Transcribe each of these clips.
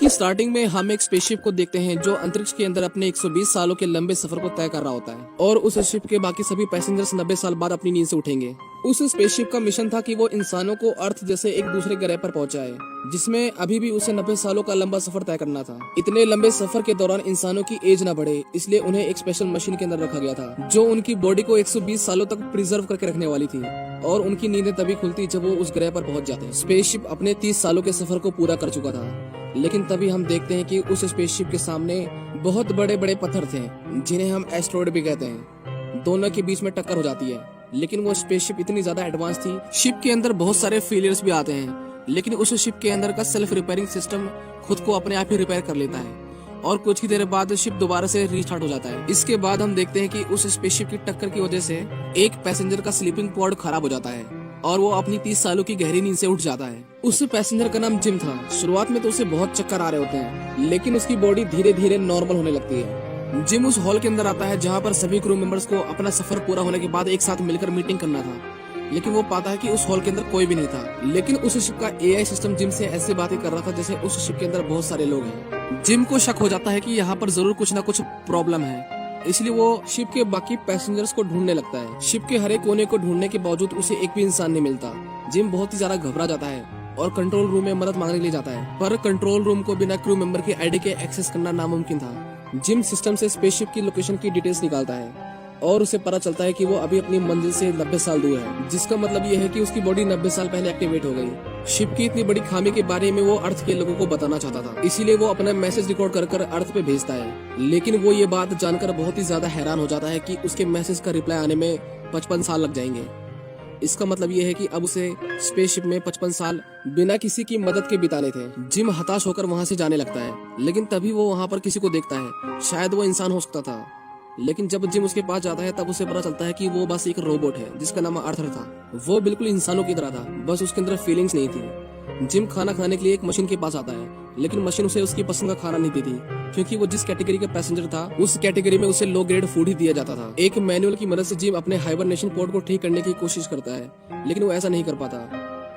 की स्टार्टिंग में हम एक स्पेसशिप को देखते हैं जो अंतरिक्ष के अंदर अपने 120 सालों के लंबे सफर को तय कर रहा होता है और उस शिप के बाकी सभी पैसेंजर्स 90 साल बाद अपनी नींद से उठेंगे। उस स्पेसशिप का मिशन था कि वो इंसानों को अर्थ जैसे एक दूसरे ग्रह पर पहुंचाए, जिसमें अभी भी उसे 90 सालों का लंबा सफर तय करना था। इतने लंबे सफर के दौरान इंसानों की एज न बढ़े, इसलिए उन्हें एक स्पेशल मशीन के अंदर रखा गया था जो उनकी बॉडी को 120 सालों तक प्रिजर्व करके रखने वाली थी और उनकी नींदें तभी खुलती जब वो उस ग्रह पर पहुंच जाते। स्पेसशिप अपने 30 सालों के सफर को पूरा कर चुका था, लेकिन तभी हम देखते हैं कि उस स्पेसशिप के सामने बहुत बड़े बड़े पत्थर थे जिन्हें हम एस्टेरॉयड भी कहते हैं। दोनों के बीच में टक्कर हो जाती है, लेकिन वो स्पेसशिप इतनी ज्यादा एडवांस थी। शिप के अंदर बहुत सारे फेलियर्स भी आते हैं, लेकिन उस शिप के अंदर का सेल्फ रिपेयरिंग सिस्टम खुद को अपने आप ही रिपेयर कर लेता है और कुछ ही देर बाद शिप दोबारा से रीस्टार्ट हो जाता है। इसके बाद हम देखते हैं कि उस स्पेसशिप की टक्कर की वजह से एक पैसेंजर का स्लीपिंग पॉड खराब हो जाता है और वो अपनी 30 सालों की गहरी नींद से उठ जाता है। उस पैसेंजर का नाम जिम था। शुरुआत में तो उसे बहुत चक्कर आ रहे होते हैं, लेकिन उसकी बॉडी धीरे धीरे नॉर्मल होने लगती है। जिम उस हॉल के अंदर आता है जहाँ पर सभी क्रू मेंबर्स को अपना सफर पूरा होने के बाद एक साथ मिलकर मीटिंग करना था, लेकिन वो पाता है कि उस हॉल के अंदर कोई भी नहीं था। लेकिन उस शिप का एआई सिस्टम जिम से ऐसे बातें कर रहा था जैसे उस शिप के अंदर बहुत सारे लोग हैं। जिम को शक हो जाता है कि यहाँ पर जरूर कुछ न कुछ प्रॉब्लम है, इसलिए वो शिप के बाकी पैसेंजर्स को ढूंढने लगता है। शिप के हर एक कोने को ढूंढने के बावजूद उसे एक भी इंसान नहीं मिलता। जिम बहुत ही ज्यादा घबरा जाता है और कंट्रोल रूम में मदद मांगने के लिए जाता है, पर कंट्रोल रूम को बिना क्रू मेंबर की आईडी के एक्सेस करना नामुमकिन था। जिम सिस्टम से स्पेसशिप की लोकेशन की डिटेल्स निकालता है और उसे पता चलता है कि वो अभी अपनी मंजिल से 90 साल दूर है, जिसका मतलब ये है कि उसकी बॉडी 90 साल पहले एक्टिवेट हो गई। शिप की इतनी बड़ी खामी के बारे में वो अर्थ के लोगों को बताना चाहता था, इसीलिए वो अपना मैसेज रिकॉर्ड कर अर्थ पे भेजता है। लेकिन वो ये बात जानकर बहुत ही ज्यादा हैरान हो जाता है कि उसके मैसेज का रिप्लाई आने में 55 साल लग जाएंगे। इसका मतलब ये है कि अब उसे स्पेसशिप में 55 साल बिना किसी की मदद के बिताने थे। जिम हताश होकर वहाँ से जाने लगता है, लेकिन तभी वो वहाँ पर किसी को देखता है। शायद वो इंसान हो सकता था, लेकिन जब जिम उसके पास जाता है तब उसे पता चलता है कि वो बस एक रोबोट है जिसका नाम आर्थर था। वो बिल्कुल इंसानों की तरह था, बस उसके अंदर फीलिंग्स नहीं थी। जिम खाना खाने के लिए एक मशीन के पास आता है, लेकिन मशीन उसे उसकी पसंद का खाना नहीं देती, क्योंकि वो जिस कैटेगरी का पैसेंजर था उस कैटेगरी में उसे लो ग्रेड फूड ही दिया जाता था। एक मैनुअल की मदद से जिम अपने हाइबरनेशन पोर्ट को ठीक करने की कोशिश करता है, लेकिन वो ऐसा नहीं कर पाता।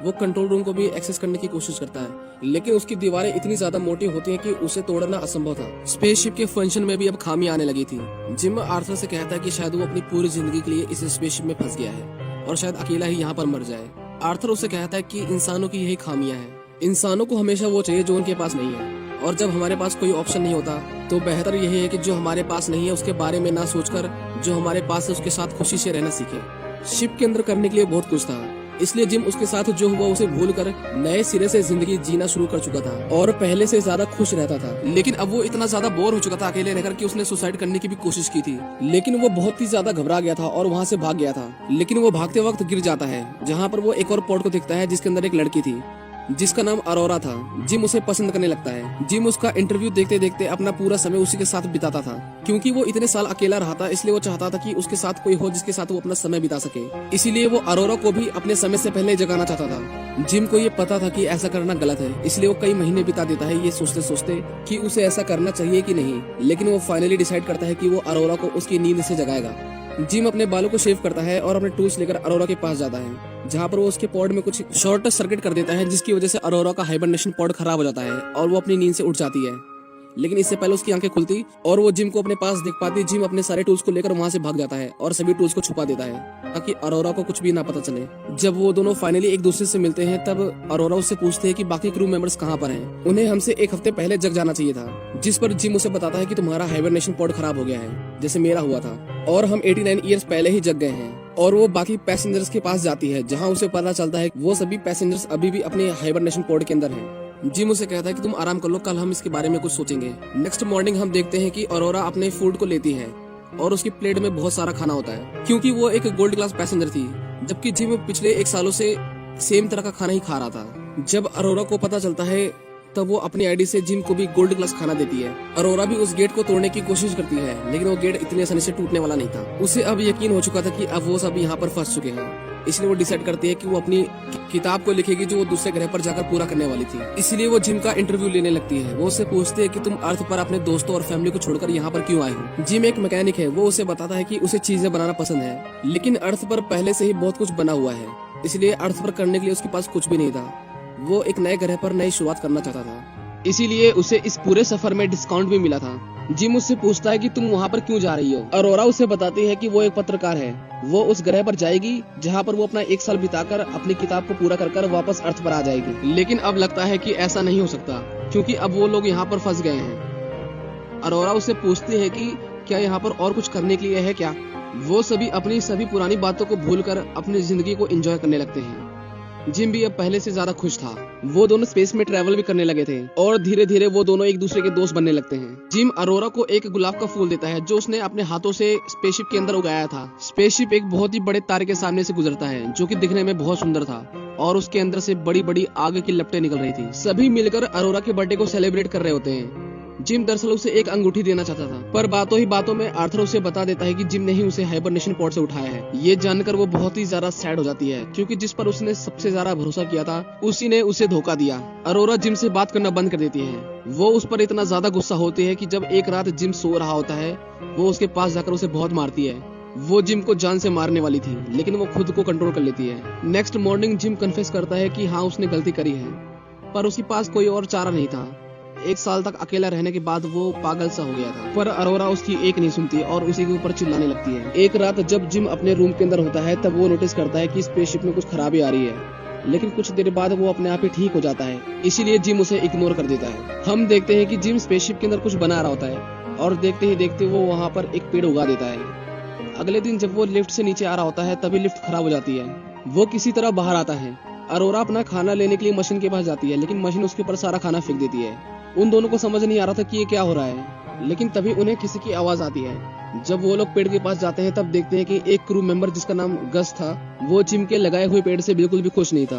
वो कंट्रोल रूम को भी एक्सेस करने की कोशिश करता है, लेकिन उसकी दीवारें इतनी ज्यादा मोटी होती हैं कि उसे तोड़ना असंभव था। स्पेसशिप के फंक्शन में भी अब खामी आने लगी थी। जिम आर्थर से कहता है कि शायद वो अपनी पूरी जिंदगी के लिए इस स्पेसशिप में फंस गया है और शायद अकेला ही यहाँ पर मर जाए। आर्थर उसे कहता है कि इंसानों की यही खामियां हैं। इंसानों को हमेशा वो चाहिए जो उनके पास नहीं है, और जब हमारे पास कोई ऑप्शन नहीं होता तो बेहतर यही है कि जो हमारे पास नहीं है उसके बारे में ना सोचकर जो हमारे पास है उसके साथ खुशी से रहना सीखे। शिप के अंदर करने के लिए बहुत कुछ था, इसलिए जिम उसके साथ जो हुआ उसे भूलकर नए सिरे से जिंदगी जीना शुरू कर चुका था और पहले से ज्यादा खुश रहता था। लेकिन अब वो इतना ज्यादा बोर हो चुका था अकेले रहकर कि उसने सुसाइड करने की भी कोशिश की थी, लेकिन वो बहुत ही ज्यादा घबरा गया था और वहाँ से भाग गया था। लेकिन वो भागते वक्त गिर जाता है, जहाँ पर वो एक और पॉड को देखता है जिसके अंदर एक लड़की थी जिसका नाम अरोरा था। जिम उसे पसंद करने लगता है। जिम उसका इंटरव्यू देखते देखते अपना पूरा समय उसी के साथ बिताता था, क्योंकि वो इतने साल अकेला रहा था, इसलिए वो चाहता था कि उसके साथ कोई हो जिसके साथ वो अपना समय बिता सके। इसीलिए वो अरोरा को भी अपने समय से पहले जगाना चाहता था। जिम को ये पता था कि ऐसा करना गलत है, इसलिए वो कई महीने बिता देता है ये सोचते सोचते कि उसे ऐसा करना चाहिए कि नहीं। लेकिन वो फाइनली डिसाइड करता है कि वो अरोरा को उसकी नींद से जगाएगा। जिम अपने बालों को शेव करता है और अपने टूल्स लेकर अरोरा के पास जाता है, जहाँ पर वो उसके पॉड में कुछ शॉर्ट सर्किट कर देता है, जिसकी वजह से अरोरा का हाइबरनेशन पॉड खराब हो जाता है और वो अपनी नींद से उठ जाती है। लेकिन इससे पहले उसकी आंखें खुलती और वो जिम को अपने पास देख पाती। जिम अपने सारे टूल्स को लेकर वहाँ से भाग जाता है और सभी टूल्स को छुपा देता है ताकि अरोरा को कुछ भी ना पता चले। जब वो दोनों फाइनली एक दूसरे से मिलते हैं तब अरोरा उससे पूछते हैं कि बाकी क्रू मेंबर्स कहाँ पर हैं। उन्हें हमसे एक हफ्ते पहले जग जाना चाहिए था, जिस पर जिम उसे बताता है कि तुम्हारा हाइबरनेशन पॉड खराब हो गया है जैसे मेरा हुआ था, और हम 89 ईयर्स पहले ही जग गए हैं। और वो बाकी पैसेंजर्स के पास जाती है, जहाँ उसे पता चलता है वो सभी पैसेंजर्स अभी भी अपने हाइबरनेशन पॉड के अंदर हैं। जिम उसे कहता है कि तुम आराम कर लो, कल हम इसके बारे में कुछ सोचेंगे। नेक्स्ट मॉर्निंग हम देखते हैं कि अरोरा अपने फूड को लेती है और उसकी प्लेट में बहुत सारा खाना होता है, क्योंकि वो एक गोल्ड क्लास पैसेंजर थी, जबकि जिम पिछले 1 सालों से सेम तरह का खाना ही खा रहा था। जब अरोरा को पता चलता है तब वो अपनी आईडी से जिम को भी गोल्ड क्लास खाना देती है। अरोरा भी उस गेट को तोड़ने की कोशिश करती है, लेकिन वो गेट इतनी आसानी से टूटने वाला नहीं था। उसे अब यकीन हो चुका था कि अब वो सब यहाँ पर फंस चुके हैं, इसलिए वो डिसाइड करती है कि वो अपनी किताब को लिखेगी जो वो दूसरे ग्रह पर जाकर पूरा करने वाली थी। इसलिए वो जिम का इंटरव्यू लेने लगती है। वो उससे पूछते है कि तुम अर्थ पर अपने दोस्तों और फैमिली को छोड़कर यहाँ पर क्यों आए हो। जिम एक मैकेनिक है। वो उसे बताता है कि उसे चीजें बनाना पसंद है, लेकिन अर्थ पर पहले से ही बहुत कुछ बना हुआ है, इसलिए अर्थ पर करने के लिए उसके पास कुछ भी नहीं था। वो एक नए ग्रह पर नई शुरुआत करना चाहता था। इसीलिए उसे इस पूरे सफर में डिस्काउंट भी मिला था। जिम उससे पूछता है कि तुम वहाँ पर क्यों जा रही हो। अरोरा उसे बताती है कि वो एक पत्रकार है, वो उस ग्रह पर जाएगी जहाँ पर वो अपना 1 साल बिताकर अपनी किताब को पूरा कर वापस अर्थ पर आ जाएगी। लेकिन अब लगता है कि ऐसा नहीं हो सकता, क्योंकि अब वो लोग यहाँ पर फंस गए हैं। अरोरा उससे पूछती है कि क्या यहाँ पर और कुछ करने के लिए है क्या। वो सभी अपनी सभी पुरानी बातों को भूलकर अपनी जिंदगी को एंजॉय करने लगते हैं। जिम भी अब पहले से ज्यादा खुश था। वो दोनों स्पेस में ट्रैवल भी करने लगे थे और धीरे धीरे वो दोनों एक दूसरे के दोस्त बनने लगते हैं। जिम अरोरा को एक गुलाब का फूल देता है जो उसने अपने हाथों से स्पेसशिप के अंदर उगाया था। स्पेसशिप एक बहुत ही बड़े तारे के सामने से गुजरता है जो कि दिखने में बहुत सुंदर था और उसके अंदर से बड़ी बड़ी आग की लपटें निकल रही थी। सभी मिलकर अरोरा के बर्थडे को सेलिब्रेट कर रहे होते हैं। जिम दरअसल उसे एक अंगूठी देना चाहता था, पर बातों ही बातों में आर्थर उसे बता देता है कि जिम ने ही उसे हाइबरनेशन पॉड से उठाया है। ये जानकर वो बहुत ही ज्यादा सैड हो जाती है, क्योंकि जिस पर उसने सबसे ज्यादा भरोसा किया था उसी ने उसे धोखा दिया। अरोरा जिम से बात करना बंद कर देती है। वो उस पर इतना ज्यादा गुस्सा होती है कि जब एक रात जिम सो रहा होता है वो उसके पास जाकर उसे बहुत मारती है। वो जिम को जान से मारने वाली थी, लेकिन वो खुद को कंट्रोल कर लेती है। नेक्स्ट मॉर्निंग जिम कन्फेस करता है कि हाँ उसने गलती करी है, पर उसके पास कोई और चारा नहीं था। 1 साल तक अकेला रहने के बाद वो पागल सा हो गया था, पर अरोरा उसकी एक नहीं सुनती और उसी के ऊपर चिल्लाने लगती है। एक रात जब जिम अपने रूम के अंदर होता है तब वो नोटिस करता है कि स्पेसशिप में कुछ खराबी आ रही है, लेकिन कुछ देर बाद वो अपने आप ही ठीक हो जाता है। इसीलिए जिम उसे इग्नोर कर देता है। हम देखते हैं कि जिम स्पेसशिप के अंदर कुछ बना रहा होता है और देखते ही देखते वो वहाँ पर एक पेड़ उगा देता है। अगले दिन जब वो लिफ्ट से नीचे आ रहा होता है तभी लिफ्ट खराब हो जाती है। वो किसी तरह बाहर आता है। अरोरा अपना खाना लेने के लिए मशीन के पास जाती है, लेकिन मशीन उसके ऊपर सारा खाना फेंक देती है। उन दोनों को समझ नहीं आ रहा था कि ये क्या हो रहा है, लेकिन तभी उन्हें किसी की आवाज आती है। जब वो लोग पेड़ के पास जाते हैं तब देखते हैं कि एक क्रू मेंबर जिसका नाम गस था वो जिम के लगाए हुए पेड़ से बिल्कुल भी खुश नहीं था।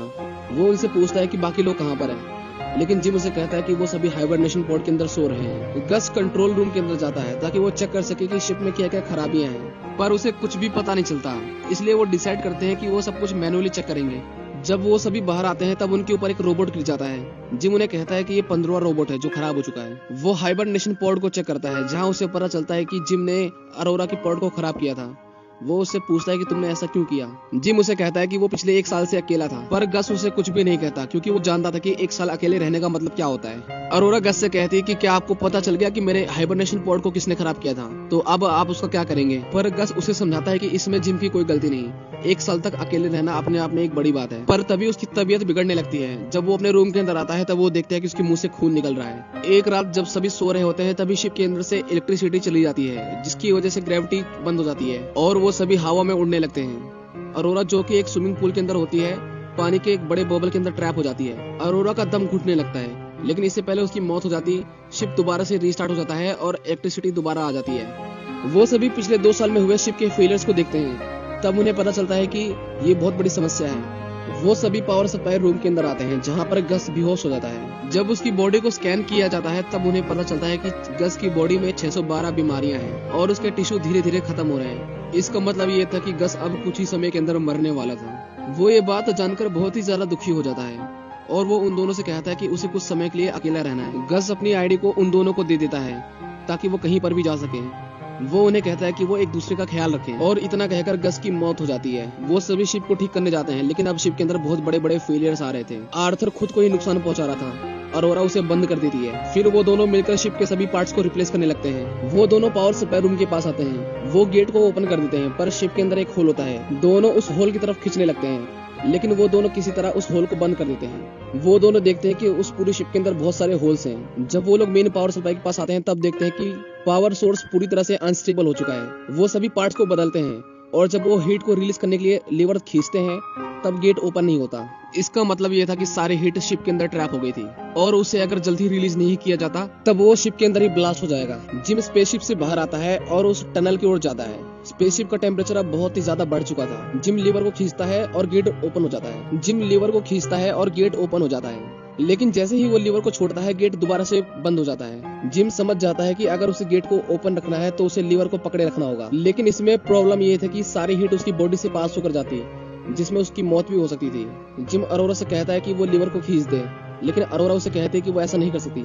वो उनसे पूछता है कि बाकी लोग कहाँ पर हैं, लेकिन जिम उसे कहता है कि वो सभी हाइबरनेशन पॉड के अंदर सो रहे हैं। गस कंट्रोल रूम के अंदर जाता है ताकि वो चेक कर सके कि शिप में क्या क्या खराबियां हैं, पर उसे कुछ भी पता नहीं चलता। इसलिए वो डिसाइड करते हैं कि वो सब कुछ मैनुअली चेक करेंगे। जब वो सभी बाहर आते हैं तब उनके ऊपर एक रोबोट गिर जाता है। जिम उन्हें कहता है कि ये 15वां रोबोट है जो खराब हो चुका है। वो हाइबरनेशन पॉड को चेक करता है, जहां उसे पता चलता है कि जिम ने अरोरा की पॉड को खराब किया था। वो उससे पूछता है कि तुमने ऐसा क्यों किया। जिम उसे कहता है कि वो पिछले 1 साल से अकेला था, पर गस उसे कुछ भी नहीं कहता क्योंकि वो जानता था कि 1 साल अकेले रहने का मतलब क्या होता है। अरोरा गस से कहती है कि क्या आपको पता चल गया कि मेरे हाइबरनेशन पॉड को किसने खराब किया था, तो अब आप उसका क्या करेंगे। पर गस उसे समझाता है कि इसमें जिम की कोई गलती नहीं, 1 साल तक अकेले रहना अपने आप में एक बड़ी बात है। पर तभी उसकी तबीयत बिगड़ने लगती है। जब वो अपने रूम के अंदर आता है तब वो देखता है कि उसके मुंह से खून निकल रहा है। एक रात जब सभी सो रहे होते हैं तभी शिप के अंदर से इलेक्ट्रिसिटी चली जाती है, जिसकी वजह से ग्रेविटी बंद हो जाती है और वो सभी हवा में उड़ने लगते हैं। अरोरा जो कि एक स्विमिंग पूल के अंदर होती है, पानी के एक बड़े बबल के अंदर ट्रैप हो जाती है। अरोरा का दम घुटने लगता है, लेकिन इससे पहले उसकी मौत हो जाती। शिप दोबारा से रीस्टार्ट हो जाता है और इलेक्ट्रिसिटी दोबारा आ जाती है। वो सभी पिछले 2 साल में हुए शिप के फेलियर्स को देखते हैं। तब उन्हें पता चलता है कि ये बहुत बड़ी समस्या है। वो सभी पावर सप्लाई रूम के अंदर आते हैं, जहाँ पर गस बेहोश हो जाता है। जब उसकी बॉडी को स्कैन किया जाता है तब उन्हें पता चलता है कि गस की बॉडी में 612 बीमारियां हैं और उसके टिश्यू धीरे धीरे खत्म हो रहे हैं। इसका मतलब ये था कि गस अब कुछ ही समय के अंदर मरने वाला था। वो ये बात जानकर बहुत ही ज्यादा दुखी हो जाता है और वो उन दोनों से कहता है कि उसे कुछ समय के लिए अकेला रहना है। गस अपनी आईडी को उन दोनों को दे देता है ताकि वो कहीं पर भी जा सके। वो उन्हें कहता है कि वो एक दूसरे का ख्याल रखें और इतना कहकर गस की मौत हो जाती है। वो सभी शिप को ठीक करने जाते हैं, लेकिन अब शिप के अंदर बहुत बड़े बड़े फेलियर्स आ रहे थे। आर्थर खुद को ही नुकसान पहुंचा रहा था। अरोरा उसे बंद कर देती है। फिर वो दोनों मिलकर शिप के सभी पार्ट्स को रिप्लेस करने लगते हैं। वो दोनों पावर सप्लाई रूम के पास आते हैं। वो गेट को ओपन कर देते हैं, पर शिप के अंदर एक होल होता है। दोनों उस होल की तरफ खींचने लगते हैं, लेकिन वो दोनों किसी तरह उस होल को बंद कर देते हैं। वो दोनों देखते हैं कि उस पूरी शिप के अंदर बहुत सारे होल्स हैं। जब वो लोग मेन पावर सप्लाई के पास आते हैं तब देखते हैं कि पावर सोर्स पूरी तरह से अनस्टेबल हो चुका है। वो सभी पार्ट्स को बदलते हैं और जब वो हीट को रिलीज करने के लिए लीवर खींचते हैं तब गेट ओपन नहीं होता। इसका मतलब ये था कि सारी हीट शिप के अंदर ट्रैप हो गई थी और उसे अगर जल्दी रिलीज नहीं किया जाता तब वो शिप के अंदर ही ब्लास्ट हो जाएगा। जिम स्पेसशिप से बाहर आता है और उस टनल की ओर जाता है। स्पेसशिप का टेम्परेचर अब बहुत ही ज्यादा बढ़ चुका था। जिम लीवर को खींचता है और गेट ओपन हो जाता है। जिम लीवर को खींचता है और गेट ओपन हो जाता है, लेकिन जैसे ही वो लीवर को छोड़ता है गेट दोबारा से बंद हो जाता है। जिम समझ जाता है कि अगर उसे गेट को ओपन रखना है तो उसे लीवर को पकड़े रखना होगा, लेकिन इसमें प्रॉब्लम ये थी कि सारी हीट उसकी बॉडी से पास होकर जाती, जिसमें उसकी मौत भी हो सकती थी। जिम अरोरा से कहता है कि वो लीवर को खींच दे, लेकिन अरोरा उसे कहती है कि वो ऐसा नहीं कर सकती।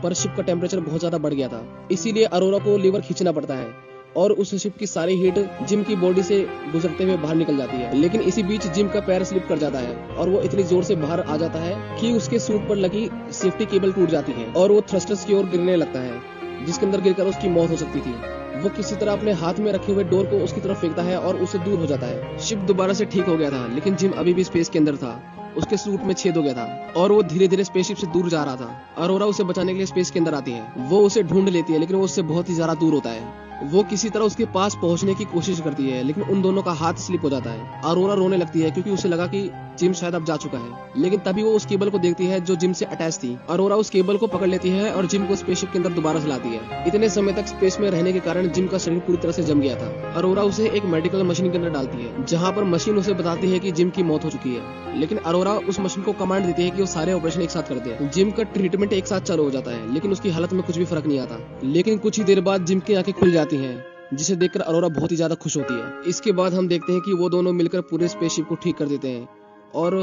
पर शिप का टेम्परेचर बहुत ज्यादा बढ़ गया था, इसीलिए अरोरा को लीवर खींचना पड़ता है और उस शिप की सारी हीट जिम की बॉडी से गुजरते हुए बाहर निकल जाती है। लेकिन इसी बीच जिम का पैर स्लिप कर जाता है और वो इतनी जोर से बाहर आ जाता है कि उसके सूट पर लगी सेफ्टी केबल टूट जाती है और वो थ्रस्टर्स की ओर गिरने लगता है, जिसके अंदर गिरकर उसकी मौत हो सकती थी। वो किसी तरह अपने हाथ में रखे हुए डोर को उसकी तरफ फेंकता है और उससे दूर हो जाता है। शिप दोबारा से ठीक हो गया था, लेकिन जिम अभी भी स्पेस के अंदर था। उसके सूट में छेद हो गया था और वो धीरे धीरे स्पेसशिप से दूर जा रहा था। अरोरा उसे बचाने के लिए स्पेस के अंदर आती है। वो उसे ढूंढ लेती है, लेकिन वो उससे बहुत ही ज्यादा दूर होता है। वो किसी तरह उसके पास पहुंचने की कोशिश करती है, लेकिन उन दोनों का हाथ स्लिप हो जाता है। अरोरा रोने लगती है क्योंकि उसे लगा कि जिम शायद अब जा चुका है, लेकिन तभी वो उस केबल को देखती है जो जिम से अटैच थी। अरोरा उस केबल को पकड़ लेती है और जिम को स्पेसशिप के अंदर दोबारा से लाती है। इतने समय तक स्पेस में रहने के कारण जिम का शरीर पूरी तरह से जम गया था। अरोरा उसे एक मेडिकल मशीन के अंदर डालती है, जहाँ पर मशीन उसे बताती है कि जिम की मौत हो चुकी है। लेकिन अरोरा उस मशीन को कमांड देती है कि वो सारे ऑपरेशन एक साथ कर दे। जिम का ट्रीटमेंट एक साथ चालू हो जाता है, लेकिन उसकी हालत में कुछ भी फर्क नहीं आता। लेकिन कुछ ही देर बाद जिम की आंखें खुल जाती हैं, जिसे देखकर अरोरा बहुत ही ज्यादा खुश होती है। इसके बाद हम देखते हैं कि वो दोनों मिलकर पूरे स्पेसशिप को ठीक कर देते हैं और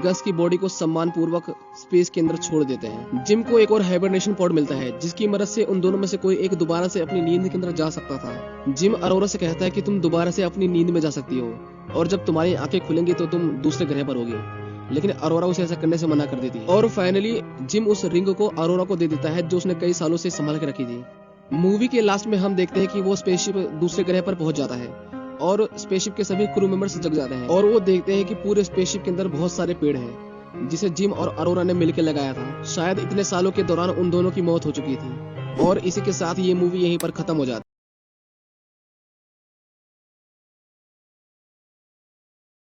गस की बॉडी को सम्मान पूर्वक स्पेस के अंदर छोड़ देते हैं। जिम को एक और हाइबरनेशन पॉड मिलता है, जिसकी मदद से उन दोनों में से कोई एक दोबारा से अपनी नींद के अंदर जा सकता था। जिम अरोरा से कहता है कि तुम दोबारा से अपनी नींद में जा सकती हो और जब तुम्हारी आंखें खुलेंगी तो तुम दूसरे ग्रह पर होगी। लेकिन अरोरा उसे ऐसा करने से मना कर देती है और फाइनली जिम उस रिंग को अरोरा को दे देता है, जो उसने कई सालों से संभाल के रखी थी। मूवी के लास्ट में हम देखते हैं कि वो स्पेसशिप दूसरे ग्रह पर पहुंच जाता है और स्पेसशिप के सभी क्रू मेंबर्स जग जाते हैं और वो देखते हैं कि पूरे स्पेसशिप के अंदर बहुत सारे पेड़ हैं, जिसे जिम और अरोरा ने मिलकर लगाया था। शायद इतने सालों के दौरान उन दोनों की मौत हो चुकी थी। और इसी के साथ ये मूवी यहीं पर खत्म हो जाती है।